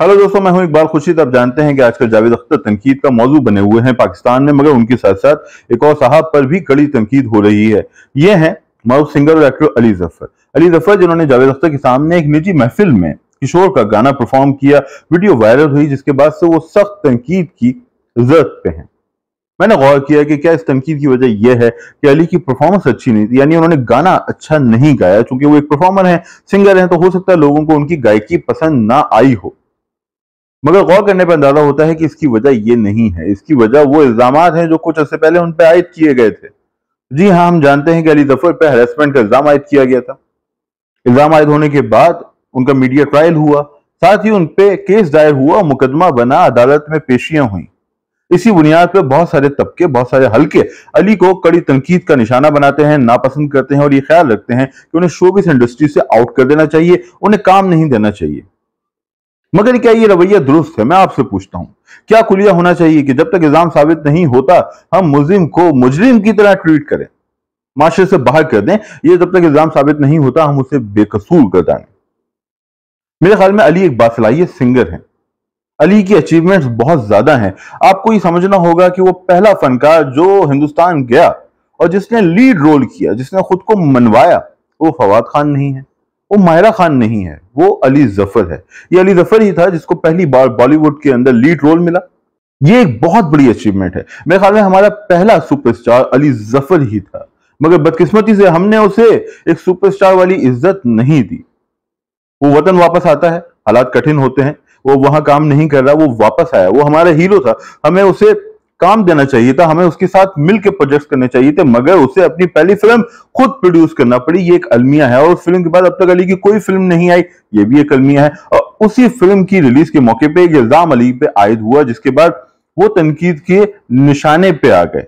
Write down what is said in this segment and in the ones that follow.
Hello दोस्तों, मैं हूं इकबाल खुर्शीद। आप जानते हैं कि आजकल जावेद अख्तर तनकीद का मौजू बने हुए हैं पाकिस्तान में, मगर उनके साथ साथ एक और साहब पर भी कड़ी तनकीद हो रही है। ये हैं मरूफ सिंगर और एक्टर अली जफर। अली जफर जिन्होंने जावेद अख्तर के सामने एक निजी महफिल में किशोर का गाना परफॉर्म किया, वीडियो वायरल हुई, जिसके बाद से वो सख्त तनकीद की जद पे हैं। मैंने गौर किया कि क्या इस तनकीद की वजह यह है कि अली की परफॉर्मेंस अच्छी नहीं थी, यानी उन्होंने गाना अच्छा नहीं गाया। चूंकि वो एक परफॉर्मर हैं, सिंगर हैं, तो हो सकता है लोगों को उनकी गायकी पसंद ना आई हो, मगर गौर करने पर अंदाजा होता है कि इसकी वजह ये नहीं है। इसकी वजह वो इल्जामात हैं जो कुछ अर्से पहले उन पर आयद किए गए थे। जी हाँ, हम जानते हैं कि अली जफर पर हैरेसमेंट का इल्जाम आयद किया गया था। इल्जाम आयद होने के बाद उनका मीडिया ट्रायल हुआ, साथ ही उन पे केस दायर हुआ, मुकदमा बना, अदालत में पेशियां हुई। इसी बुनियाद पर बहुत सारे तबके, बहुत सारे हल्के अली को कड़ी तनकीद का निशाना बनाते हैं, नापसंद करते हैं और ये ख्याल रखते हैं कि उन्हें शोबिस इंडस्ट्री से आउट कर देना चाहिए, उन्हें काम नहीं देना चाहिए। मगर क्या ये रवैया दुरुस्त है? मैं आपसे पूछता हूं, क्या खुलिया होना चाहिए कि जब तक इल्जाम साबित नहीं होता हम मुजरिम को मुजरिम की तरह ट्रीट करें, माशरे से बाहर कर दें? ये जब तक इल्जाम साबित नहीं होता हम उसे बेकसूर कर दें। मेरे ख्याल में अली एक बासलाहियत सिंगर है। अली की अचीवमेंट्स बहुत ज्यादा हैं। आपको ये समझना होगा कि वो पहला फनकार जो हिंदुस्तान गया और जिसने लीड रोल किया, जिसने खुद को मनवाया, वो फवाद खान नहीं है, वो माहिरा खान नहीं है, वो अली जफर है। ये अली जफर ही था जिसको पहली बार बॉलीवुड के अंदर लीड रोल मिला। ये एक बहुत बड़ी अचीवमेंट है। मेरे ख्याल में हमारा पहला सुपरस्टार अली जफर ही था, मगर बदकिस्मती से हमने उसे एक सुपरस्टार वाली इज्जत नहीं दी। वो वतन वापस आता है, हालात कठिन होते हैं, वो वहां काम नहीं कर रहा, वो वापस आया, वो हमारा हीरो था, हमें उसे काम देना चाहिए था, हमें उसके साथ मिलकर प्रोजेक्ट्स करने चाहिए थे, मगर उसे अपनी पहली फिल्म खुद प्रोड्यूस करना पड़ी। ये एक अलमिया है, और उस फिल्म के बाद अब तक अली की कोई फिल्म नहीं आई, ये भी एक अलमिया है। और उसी फिल्म की रिलीज के मौके पे एक इल्जाम अली पे आयद हुआ, जिसके बाद वो तनकीद के निशाने पे आ गए।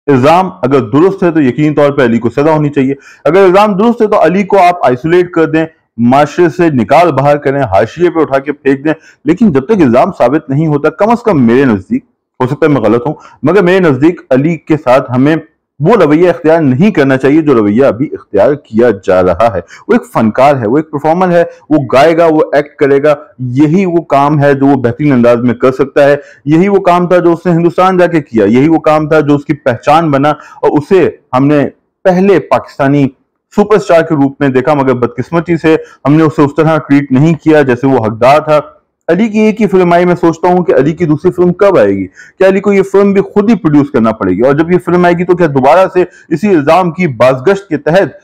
इल्जाम अगर दुरुस्त है तो यकीनी तौर पर अली को सजा होनी चाहिए। अगर इल्जाम दुरुस्त है तो अली को आप आइसोलेट कर दें, माशरे से निकाल बाहर करें, हाशिए पे उठा के फेंक दें। लेकिन जब तक इल्जाम साबित नहीं होता, कम से कम मेरे नजदीक, हो सकता है मैं गलत हूं, मगर मेरे नजदीक अली के साथ हमें वो रवैया इख्तियार नहीं करना चाहिए जो रवैया अभी इख्तियार किया जा रहा है। वो एक फनकार है, वो एक परफॉर्मर है, वो गाएगा, वो एक्ट करेगा, यही वो काम है जो वो बेहतरीन अंदाज में कर सकता है। यही वो काम था जो उसने हिंदुस्तान जाके किया, यही वो काम था जो उसकी पहचान बना, और उसे हमने पहले पाकिस्तानी सुपरस्टार के रूप में देखा, मगर बदकिस्मती से हमने उसे उस तरह ट्रीट नहीं किया जैसे वो हकदार था। अली की एक ही फिल्म आई, मैं सोचता हूं कि अली की दूसरी फिल्म कब आएगी? क्या अली को ये फिल्म भी खुद ही प्रोड्यूस करना पड़ेगी? और जब ये फिल्म आएगी तो क्या दोबारा से इसी इल्जाम की बाजगश्त के तहत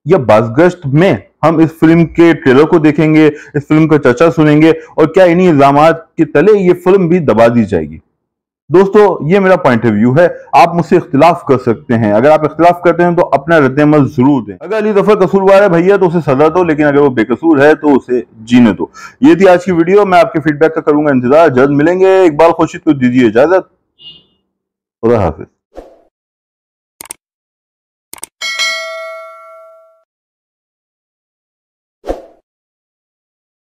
या बाजगश्त में हम इस फिल्म के ट्रेलर को देखेंगे, इस फिल्म का चर्चा सुनेंगे, और क्या इन्हीं इल्जामात के तले ये फिल्म भी दबा दी जाएगी? दोस्तों, ये मेरा पॉइंट ऑफ व्यू है। आप मुझसे इख्तिलाफ कर सकते हैं। अगर आप इख्तिलाफ करते हैं तो अपना रद्द-ए-अमल जरूर दें। अगर अली जफर कसूरवार है भैया तो उसे सजा दो, लेकिन अगर वो बेकसूर है तो उसे जीने दो। ये थी आज की वीडियो। मैं आपके फीडबैक का करूंगा इंतजार। जल्द मिलेंगे। इकबाल खुर्शीद को दीजिए इजाजत। खुदा हाफिज।